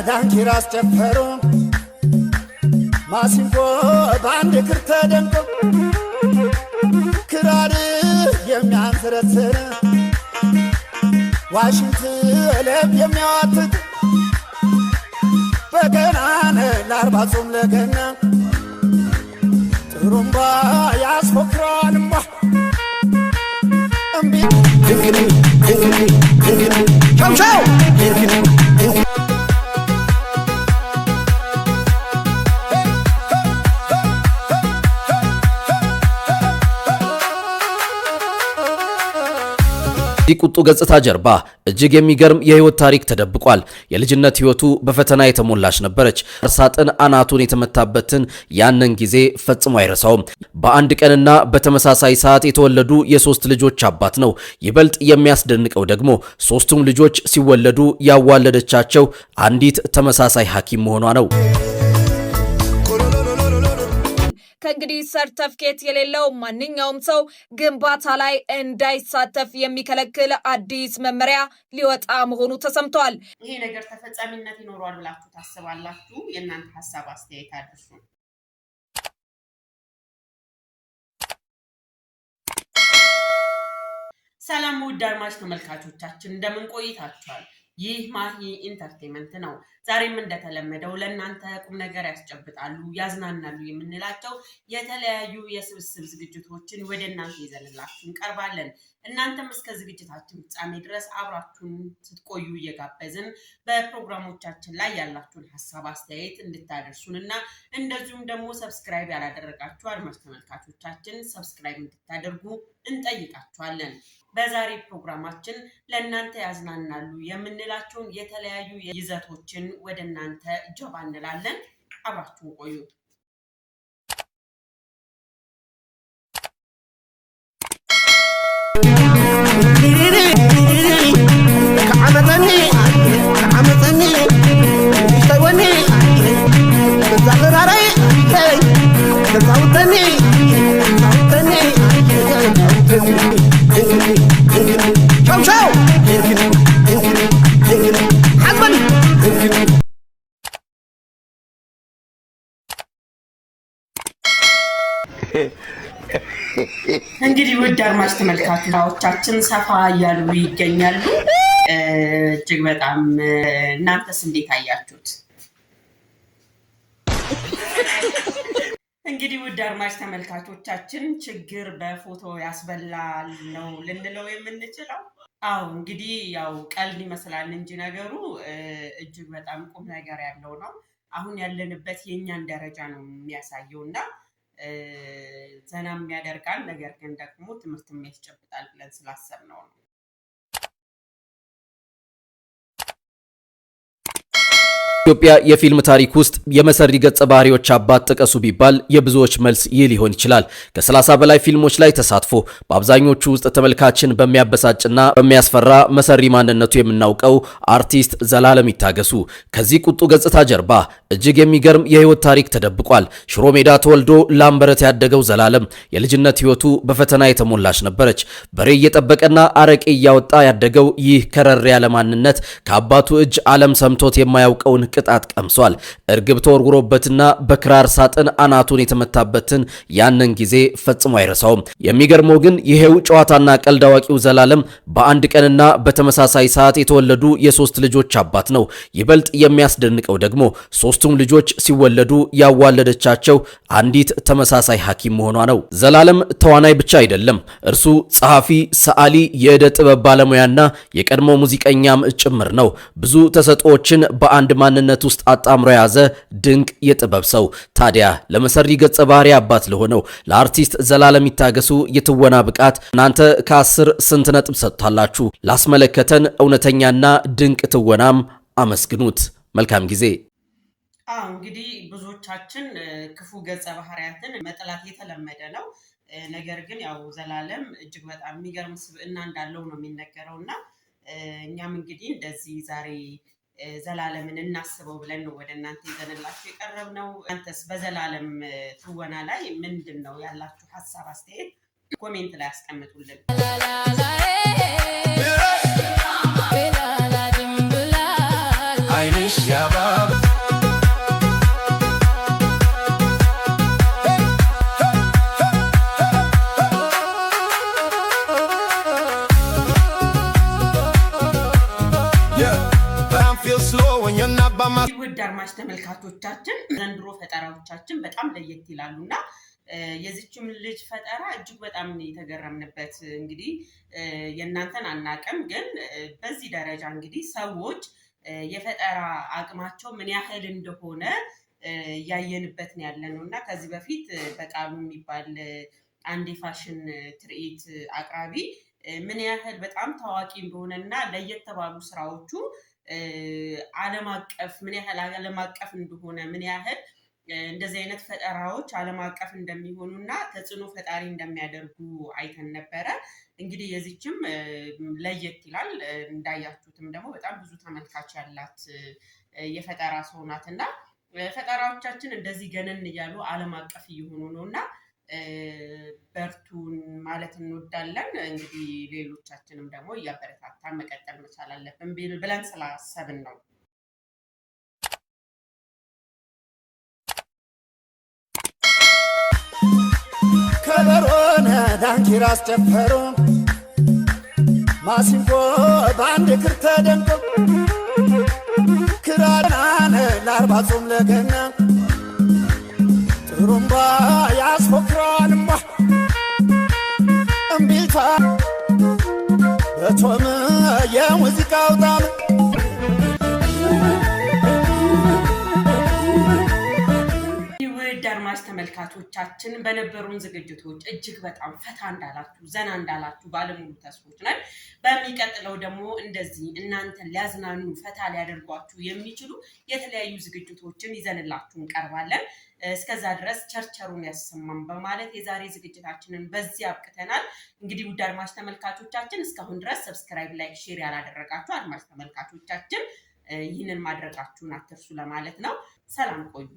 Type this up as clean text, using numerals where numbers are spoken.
ዳንኪራ አስጨፈሩ ማሲንቆ ባንድ ክር ተደንቆ ክራር የሚያንሰረስር ዋሽንት ለብ የሚያዋትት በገናን ለአርባ ጾም ለገና ጥሩምባ ያስፎክራል እምባ እምቢ ድንግኒ ድንግኒ ድንግኒ ቻው ቻው ድንግኒ ቁጡ ገጽታ ጀርባ እጅግ የሚገርም የህይወት ታሪክ ተደብቋል። የልጅነት ህይወቱ በፈተና የተሞላች ነበረች። እርሳጥን አናቱን የተመታበትን ያንን ጊዜ ፈጽሞ አይረሳውም። በአንድ ቀንና በተመሳሳይ ሰዓት የተወለዱ የሶስት ልጆች አባት ነው። ይበልጥ የሚያስደንቀው ደግሞ ሶስቱም ልጆች ሲወለዱ ያዋለደቻቸው አንዲት ተመሳሳይ ሐኪም መሆኗ ነው። ከእንግዲህ ሰርተፍኬት የሌለው ማንኛውም ሰው ግንባታ ላይ እንዳይሳተፍ የሚከለክል አዲስ መመሪያ ሊወጣ መሆኑ ተሰምቷል። ይሄ ነገር ተፈጻሚነት ይኖረዋል ብላችሁ ታስባላችሁ? የእናንተ ሐሳብ አስተያየት አድርሱ። ሰላም ውድ አድማጭ ተመልካቾቻችን እንደምን ቆይታችኋል? ይህ ማሂ ኢንተርቴይንመንት ነው። ዛሬም እንደተለመደው ለእናንተ ቁም ነገር ያስጨብጣሉ፣ ያዝናናሉ የምንላቸው የተለያዩ የስብስብ ዝግጅቶችን ወደ እናንተ ይዘንላችሁ እንቀርባለን። እናንተም እስከ ዝግጅታችን ፍጻሜ ድረስ አብራችሁን ስትቆዩ እየጋበዝን በፕሮግራሞቻችን ላይ ያላችሁን ሐሳብ አስተያየት እንድታደርሱንና እንደዚሁም ደግሞ ሰብስክራይብ ያላደረጋችሁ አድማጭ ተመልካቾቻችን ሰብስክራይብ እንድታደርጉ እንጠይቃችኋለን። በዛሬ ፕሮግራማችን ለእናንተ ያዝናናሉ የምንላቸውን የተለያዩ ይዘቶችን ወደ እናንተ ጀባ እንላለን። አብራችሁን ቆዩ። እንግዲህ ውድ አድማጭ ተመልካቾቻችን ሰፋ እያሉ ይገኛሉ። እጅግ በጣም እናንተስ እንዴት አያችሁት? እንግዲህ ውድ አድማጭ ተመልካቾቻችን ችግር በፎቶ ያስበላል ነው ልንለው የምንችለው። አዎ እንግዲህ ያው ቀልድ ይመስላል እንጂ ነገሩ እጅግ በጣም ቁም ነገር ያለው ነው። አሁን ያለንበት የኛን ደረጃ ነው የሚያሳየውና ዘናም ያደርጋል፣ ነገር ግን ደግሞ ትምህርትም ያስጨብጣል ብለን ስላሰብነው ነው። ኢትዮጵያ የፊልም ታሪክ ውስጥ የመሰሪ ገጸ ባህሪዎች አባት ጥቀሱ ቢባል የብዙዎች መልስ ይህ ሊሆን ይችላል። ከ30 በላይ ፊልሞች ላይ ተሳትፎ በአብዛኞቹ ውስጥ ተመልካችን በሚያበሳጭና በሚያስፈራ መሰሪ ማንነቱ የምናውቀው አርቲስት ዘላለም ይታገሱ ከዚህ ቁጡ ገጽታ ጀርባ እጅግ የሚገርም የህይወት ታሪክ ተደብቋል። ሽሮ ሜዳ ተወልዶ ላምበረት ያደገው ዘላለም የልጅነት ህይወቱ በፈተና የተሞላች ነበረች። በሬ እየጠበቀና አረቄ እያወጣ ያደገው ይህ ከረር ያለ ማንነት ከአባቱ እጅ ዓለም ሰምቶት የማያውቀውን ቅጣት ቀምሷል። እርግብ ተወርውሮበትና በክራር ሳጥን አናቱን የተመታበትን ያንን ጊዜ ፈጽሞ አይረሳውም። የሚገርመው ግን ይሄው ጨዋታና ቀልድ አዋቂው ዘላለም በአንድ ቀንና በተመሳሳይ ሰዓት የተወለዱ የሶስት ልጆች አባት ነው። ይበልጥ የሚያስደንቀው ደግሞ ሶስቱም ልጆች ሲወለዱ ያዋለደቻቸው አንዲት ተመሳሳይ ሐኪም መሆኗ ነው። ዘላለም ተዋናይ ብቻ አይደለም። እርሱ ጸሐፊ፣ ሰዓሊ፣ የዕደ ጥበብ ባለሙያና የቀድሞ ሙዚቀኛም ጭምር ነው። ብዙ ተሰጥኦችን በአንድ ማንነት ውስጥ አጣምሮ የያዘ ድንቅ የጥበብ ሰው። ታዲያ ለመሰሪ ገጸ ባህሪ አባት ለሆነው ለአርቲስት ዘላለም ይታገሱ የትወና ብቃት እናንተ ከ10 ስንት ነጥብ ሰጥታላችሁ? ላስመለከተን እውነተኛና ድንቅ ትወናም አመስግኑት። መልካም ጊዜ። እንግዲህ ብዙዎቻችን ክፉ ገጸ ባህሪያትን መጥላት የተለመደ ነው። ነገር ግን ያው ዘላለም እጅግ በጣም የሚገርም ስብዕና እንዳለው ነው የሚነገረውና እኛም እንግዲህ እንደዚህ ዛሬ ዘላለምን እናስበው ብለን ነው ወደ እናንተ ይዘንላችሁ የቀረብነው። አንተስ በዘላለም ትወና ላይ ምንድነው ያላችሁ ሐሳብ አስተያየት? ኮሜንት ላይ አስቀምጡልን። አይንሽ ያባ ውድ አድማጭ ተመልካቾቻችን ዘንድሮ ፈጠራዎቻችን በጣም ለየት ይላሉና የዚችም ልጅ ፈጠራ እጅግ በጣም የተገረምንበት እንግዲህ የእናንተን አናቀም ግን በዚህ ደረጃ እንግዲህ ሰዎች የፈጠራ አቅማቸው ምን ያህል እንደሆነ ያየንበት ነው ያለነውና ከዚህ በፊት በቃሉ የሚባል አንድ የፋሽን ትርኢት አቅራቢ ምን ያህል በጣም ታዋቂ እንደሆነና ለየት ባሉ ስራዎቹ ዓለም አቀፍ ምን ያህል ዓለም አቀፍ እንደሆነ ምን ያህል እንደዚህ አይነት ፈጠራዎች ዓለም አቀፍ እንደሚሆኑና ተጽዕኖ ፈጣሪ እንደሚያደርጉ አይተን ነበረ እንግዲህ የዚህችም ለየት ይላል እንዳያችሁትም ደግሞ በጣም ብዙ ተመልካች ያላት የፈጠራ ሰው ናትና ፈጠራዎቻችን እንደዚህ ገነን ይያሉ ዓለም አቀፍ እየሆኑ ነውና በርቱን ማለት እንወዳለን እንግዲህ ሌሎቻችንም ደግሞ ያበረታታን መቀጠል መቻል አለብን ብለን ስላሰብን ነው ከበሮነ ዳንኪራ አስጨፈሩ ማሲንቆ ባንድ ክር ተደንቆ ክራራነ ለአርባ ጾም ለገና ጥሩምባ ያስፎክራልማ እምቢልታ በቶም የሙዚቃው ጣም አድማጭ ተመልካቾቻችን በነበሩን ዝግጅቶች እጅግ በጣም ፈታ እንዳላችሁ ዘና እንዳላችሁ ባለሙሉ ተስፎች ነን በሚቀጥለው ደግሞ እንደዚህ እናንተን ሊያዝናኑ ፈታ ሊያደርጓችሁ የሚችሉ የተለያዩ ዝግጅቶችን ይዘንላችሁ እንቀርባለን እስከዛ ድረስ ቸርቸሩን ያሰማን በማለት የዛሬ ዝግጅታችንን በዚህ አብቅተናል እንግዲህ ውድ አድማጭ ተመልካቾቻችን እስካሁን ድረስ ሰብስክራይብ ላይክ ሼር ያላደረጋችሁ አድማጭ ተመልካቾቻችን ይህንን ማድረጋችሁን አትርሱ ለማለት ነው ሰላም ቆዩ